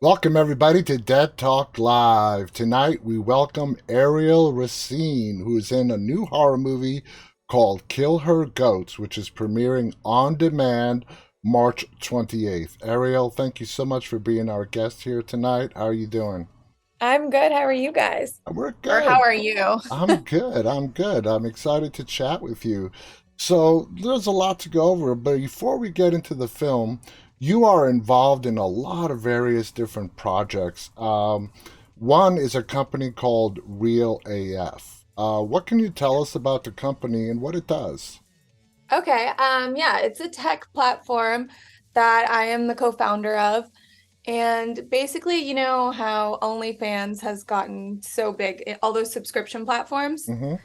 Welcome, everybody, to Dead Talk Live. Tonight, we welcome Arielle Raycene, who is in a new horror movie called Kill Her Goats, which is premiering on demand March 28th. Arielle, thank you so much for being our guest here tonight. How are you doing? I'm good. How are you guys? We're Or how good. are you? I'm good. I'm good. I'm excited to chat with you. So, there's a lot to go over, but before we get into the film, you are involved in a lot of various different projects. One is a company called Real AF. What can you tell us about the company and what it does? Okay. Yeah, it's a tech platform that I am the co-founder of. And basically, you know how OnlyFans has gotten so big, all those subscription platforms? Mm-hmm.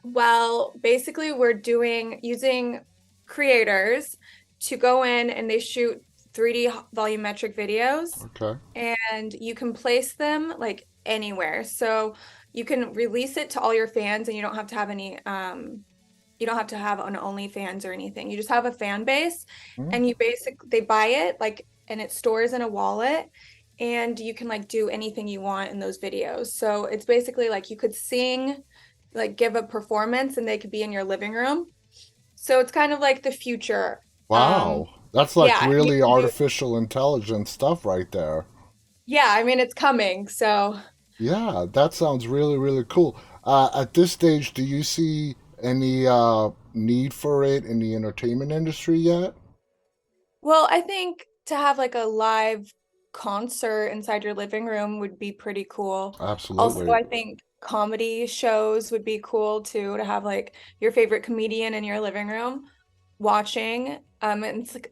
Well, basically, we're doing using creators to go in and they shoot 3D volumetric videos, Okay. and you can place them like anywhere. So you can release it to all your fans, and you don't have to have any you don't have to have an OnlyFans or anything. You just have a fan base, Mm. and they buy it like, and it stores in a wallet, and you can like do anything you want in those videos. So it's basically like you could sing, like give a performance, and they could be in your living room. So it's kind of like the future. Wow. That's like Yeah, and you really can do, artificial intelligence stuff right there. yeah, I mean it's coming. So Yeah, that sounds really, really cool. At this stage, do you see any need for it in the entertainment industry yet? well, I think to have like a live concert inside your living room would be pretty cool. Also, Absolutely. I think comedy shows would be cool too, to have like your favorite comedian in your living room watching. And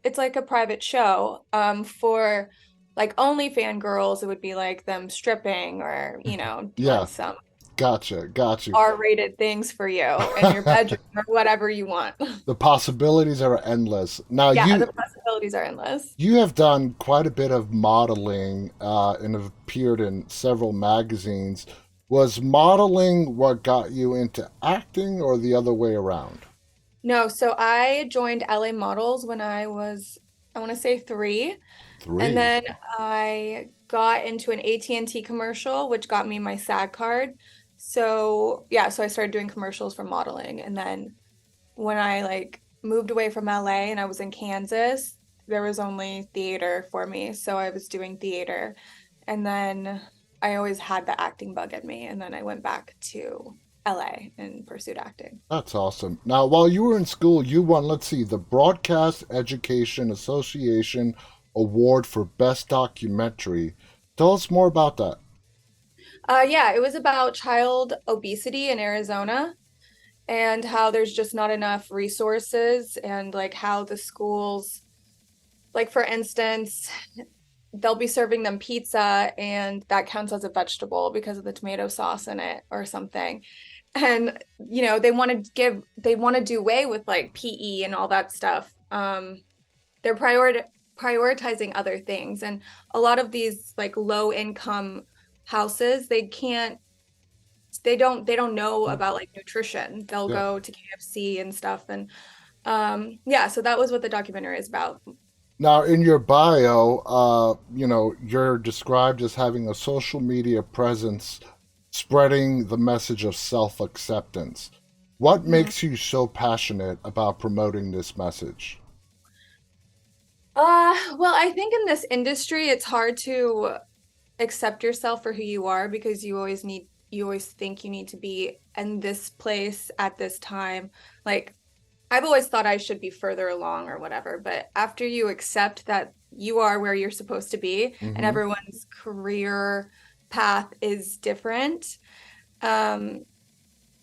it's like a private show. For like OnlyFan girls, it would be like them stripping or, doing Yeah, some gotcha, got you. R-rated things for you in your bedroom or whatever you want. The possibilities are endless. Now, Yeah, the you possibilities are endless. you have done quite a bit of modeling and have appeared in several magazines. Was modeling what got you into acting, or the other way around? No, so I joined LA Models when I was, I want to say 3. And Three. then I got into an AT&T commercial, which got me my SAG card. So, yeah, so I started doing commercials for modeling. And then when I like moved away from LA and I was in Kansas, there was only theater for me. So I was doing theater. And then I always had the acting bug in me. And then I went back to LA and pursued acting. That's awesome. Now, while you were in school, you won, let's see, the Broadcast Education Association Award for Best Documentary. Tell us more about that. Yeah, it was about child obesity in Arizona and how there's just not enough resources, and like how the schools, like for instance, they'll be serving them pizza and that counts as a vegetable because of the tomato sauce in it or something. And they want to do away with like PE and all that stuff. They're prioritizing other things, and a lot of these like low income houses, they don't know about like nutrition. They'll Yeah. go to KFC and stuff, and yeah, so that was what the documentary is about. Now, in your bio, you're described as having a social media presence spreading the message of self acceptance. What Mhm. makes you so passionate about promoting this message? Well, I think in this industry it's hard to accept yourself for who you are, because you always think you need to be in this place at this time. Like, I've always thought I should be further along or whatever, but after you accept that you are where you're supposed to be and Hmm. everyone's career path is different, um,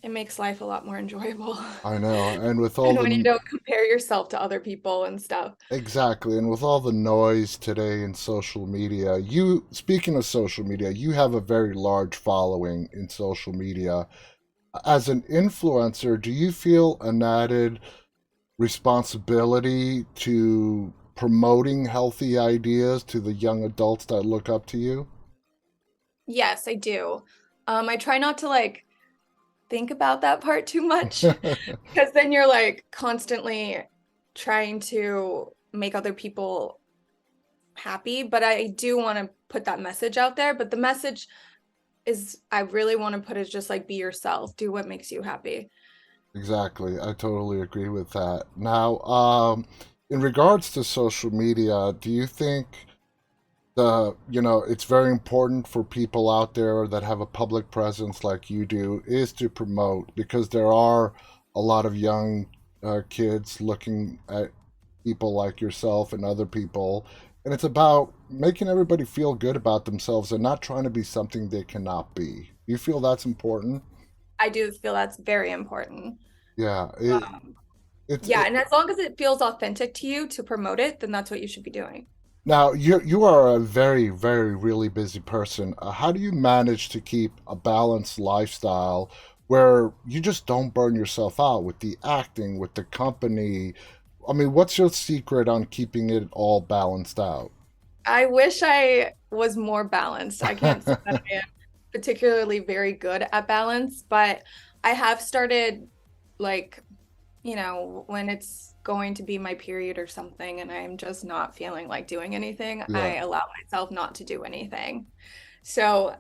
it makes life a lot more enjoyable. I know. And with all And when you the don't compare yourself to other people and stuff. Exactly, and with all the noise today in social media, speaking of social media, you have a very large following in social media. As an influencer, do you feel an added responsibility to promoting healthy ideas to the young adults that look up to you? Yes, I do. I try not to like think about that part too much, because then you're like constantly trying to make other people happy, but I do want to put that message out there. But the message is I really want to put it just like be yourself, do what makes you happy. Exactly. I totally agree with that. Now, in regards to social media, do you think it's very important for people out there that have a public presence like you do is to promote because there are a lot of young kids looking at people like yourself and other people, and it's about making everybody feel good about themselves and not trying to be something they cannot be. You feel that's important? I do feel that's very important. Yeah, it's Yeah, and as long as it feels authentic to you to promote it, then that's what you should be doing. now you are a very, very, really busy person. How do you manage to keep a balanced lifestyle where you just don't burn yourself out with the acting, with the company? I mean, what's your secret on keeping it all balanced out? I wish I was more balanced. I can't say that I am particularly very good at balance, but I have started like, when it's going to be my period or something and I'm just not feeling like doing anything, Yeah, I allow myself not to do anything. So,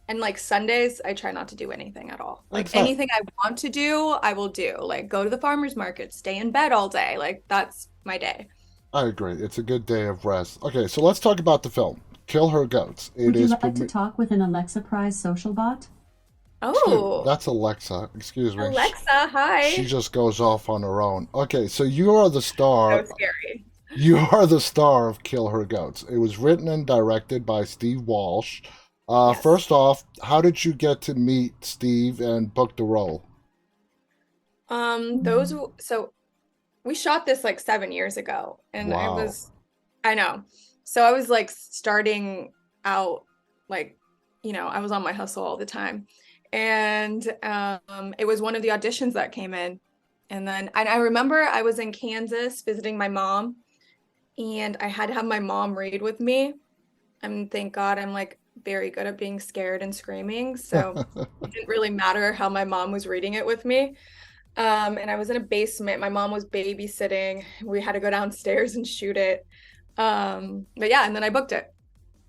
and like Sundays, I try not to do anything at all. Like that's not. anything I want to do, I will do. Like go to the farmer's market, stay in bed all day. Like that's my day. I agree. It's a good day of rest. Okay, so let's talk about the film. Kill Her Goats. It Would you is. like to talk with an Alexa Prize social bot? Oh, That's Alexa. Excuse me. Alexa, She hi. just goes off on her own. Okay, so you are the So star. scary. You are the star of Kill Her Goats. It was written and directed by Steve Walsh. Yes. First off, how did you get to meet Steve and book the role? So we shot this like 7 years ago, and Wow. I know. So I was like starting out, like, I was on my hustle all the time. And it was one of the auditions that came in. And I remember I was in Kansas visiting my mom, and I had to have my mom read with me. And thank God I'm like very good at being scared and screaming. So it didn't really matter how my mom was reading it with me. And I was in a basement. My mom was babysitting. We had to go downstairs and shoot it. But yeah, and then I booked it.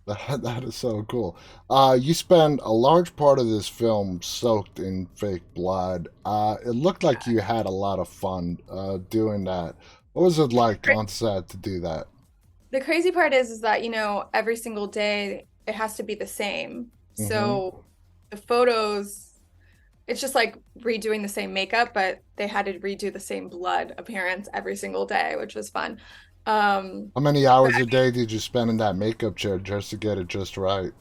That is so cool. You spend a large part of this film soaked in fake blood. It looked like you had a lot of fun doing that. What was it like on set to do that? The crazy part is that, every single day it has to be the same. Hmm. So the photos, it's just like redoing the same makeup, but they had to redo the same blood appearance every single day, which was fun. Um, How many but hours a day did you spend in that makeup chair just to get it just right?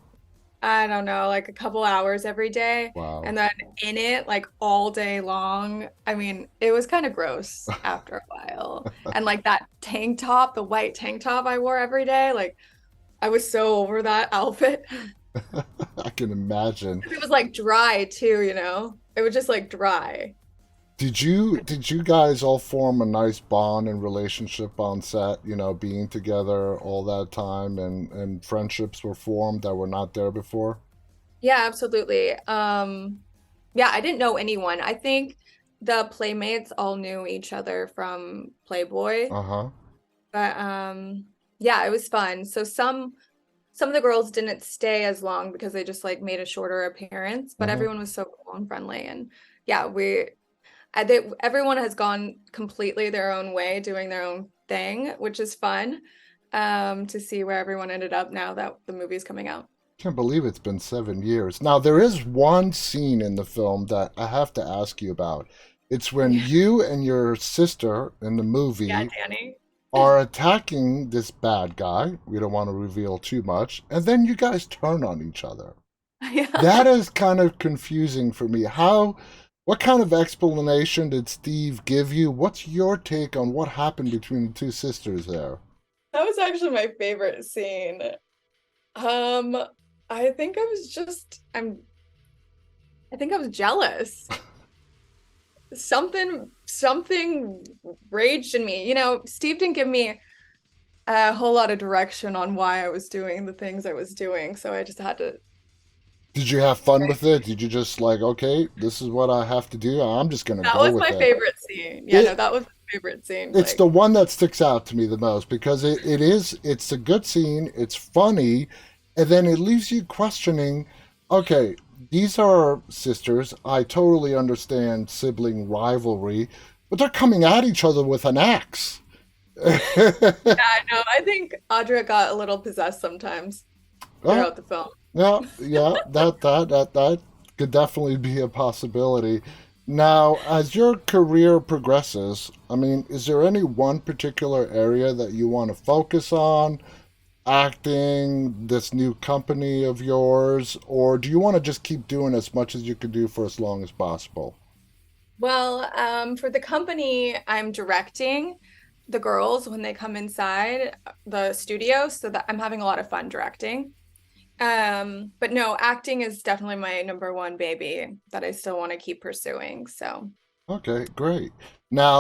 I don't know, like a couple hours every day. Wow. And then in it, like all day long. I mean, it was kind of gross after a while. And like that tank top, the white tank top I wore every day, like I was so over that outfit. I can imagine. It was like dry too, It was just like dry. Did you guys all form a nice bond and relationship on set, being together all that time and friendships were formed that were not there before? Yeah, absolutely. Yeah, I didn't know anyone. I think the playmates all knew each other from Playboy. Uh-huh. But yeah, it was fun. So some of the girls didn't stay as long because they just like made a shorter appearance, but Hmm. everyone was so cool and friendly. And yeah, everyone has gone completely their own way, doing their own thing, which is fun to see where everyone ended up now that the movie's coming out. Can't believe it's been 7 years. Now, there is one scene in the film that I have to ask you about. It's when Yeah, you and your sister in the yeah, movie Danny. are attacking this bad guy. We don't want to reveal too much. And then you guys turn on each other. Yeah. That is kind of confusing for me. What kind of explanation did Steve give you? What's your take on what happened between the two sisters there? That was actually my favorite scene. Um, I think I was just I think I was jealous. Something raged in me. Steve didn't give me a whole lot of direction on why I was doing the things I was doing, so I just had to. Did you have fun with it? Did you just like, okay, this is what I have to do? I'm just gonna That go was with my it. favorite scene. Yeah, no, It that was my favorite scene. It's the one that sticks out to me the most because it's a good scene, it's funny, and then it leaves you questioning, okay, these are sisters. I totally understand sibling rivalry, but they're coming at each other with an axe. I know. I think Audra got a little possessed sometimes Well, throughout the film. yeah, yeah, that could definitely be a possibility. Now, as your career progresses, I mean, is there any one particular area that you want to focus on? Acting, this new company of yours, or do you want to just keep doing as much as you can do for as long as possible? Well, for the company, I'm directing the girls when they come inside the studio, so that I'm having a lot of fun directing. But no, acting is definitely my number one baby that I still want to keep pursuing. So Okay, great.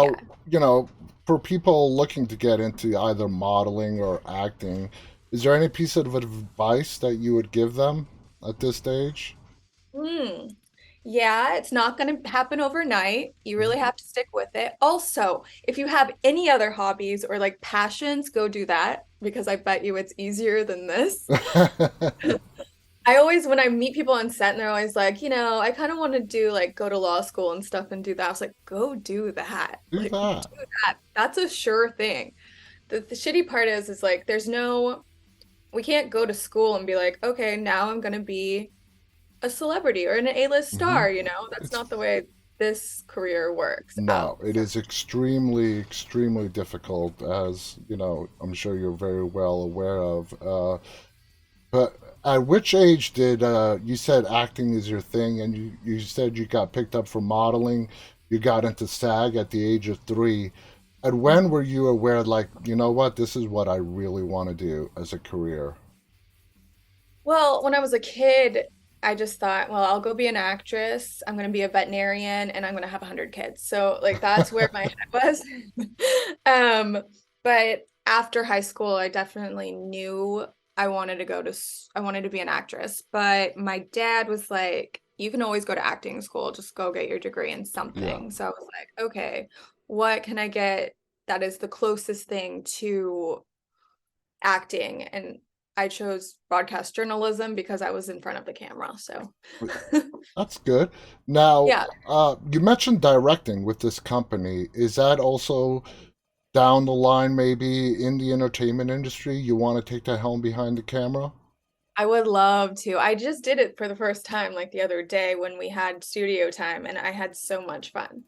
yeah. Now, for people looking to get into either modeling or acting, is there any piece of advice that you would give them at this stage? Hmm. Yeah, it's not going to happen overnight. You really have to stick with it. Also, if you have any other hobbies or like passions, go do that because I bet you it's easier than this. I always, when I meet people on set and they're always like, I kind of want to do like go to law school and stuff and do that. I was like, go do that. Do Like, do that. that. That's a sure thing. The shitty part is like, we can't go to school and be like, okay, now I'm going to be a celebrity or an A-list Hmm. star. That's It's not the way this career works No, out. it is extremely, extremely difficult, as I'm sure you're very well aware of. But at which age did you said acting is your thing, and you said you got picked up for modeling? You got into SAG at the age of 3. At when were you aware, like, you know what, this is what I really want to do as a career? Well, when I was a kid, I just thought, well, I'll go be an actress. I'm going to be a veterinarian and I'm going to have 100 kids. So, like, that's where my head was. Um, but after high school, I definitely knew I wanted to be an actress. But my dad was like, you can always go to acting school, just go get your degree in Yeah. something. So I was like, okay, what can I get that is the closest thing to acting? And I chose broadcast journalism because I was in front of the camera. So, That's good. Now, yeah, you mentioned directing with this company. Is that also down the line, maybe in the entertainment industry? You want to take the helm behind the camera? I would love to. I just did it for the first time like the other day when we had studio time and I had so much fun.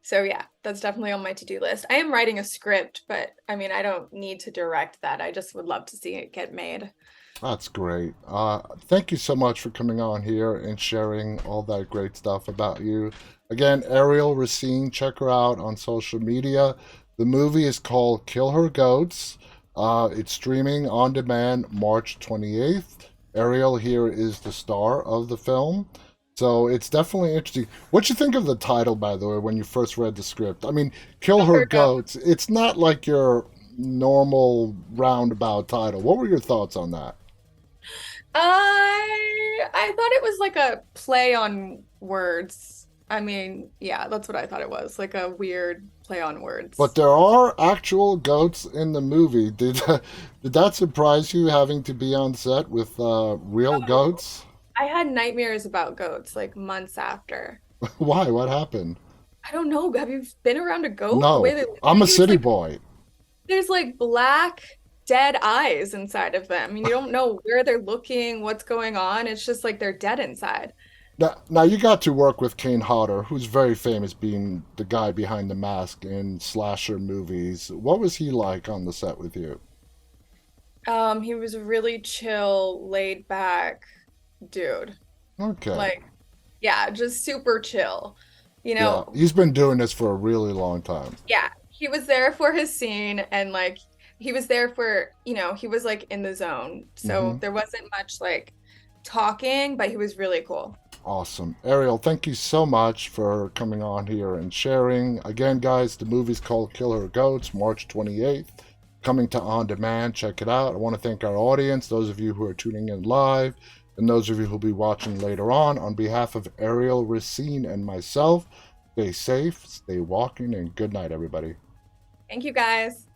So, yeah, that's definitely on my to-do list. I am writing a script, but I mean, I don't need to direct that. I just would love to see it get made. That's great. Thank you so much for coming on here and sharing all that great stuff about you. Again, Arielle Racine, check her out on social media. The movie is called Kill Her Goats. It's streaming on demand March 28th. Arielle here is the star of the film. So it's definitely interesting. What you think of the title, by the way, when you first read the script? I mean, Kill Her Or no. Goats. It's not like your normal roundabout title. What were your thoughts on that? I thought it was like a play on words. I mean, yeah, that's what I thought it was, like a weird play on But words. there are actual goats in the movie. Did that surprise you having to be on set with real Oh, goats? I had nightmares about goats like months after. Why? What happened? I don't know. Have you been around a goat? The way No, they look I'm at a you, it's city like boy. there's like black dead eyes inside of them. And you don't know where they're looking, what's going on. It's just like they're dead inside. Now you got to work with Kane Hodder, who's very famous being the guy behind the mask in slasher movies. What was he like on the set with you? He was a really chill, laid back dude. Okay. Like, yeah, just super chill. You Yeah, know, he's been doing this for a really long time. yeah, he was there for his scene and like he was there for, he was like in the zone. Hmm. So there wasn't much like talking, but he was really cool. Awesome. Ariel, thank you so much for coming on here and sharing. Again, guys, the movie's called Killer Goats, March 28th, coming to On Demand. Check it out. I want to thank our audience, those of you who are tuning in live, and those of you who'll be watching later on. On behalf of Ariel Racine and myself, stay safe, stay walking, and good night, everybody. Thank you guys.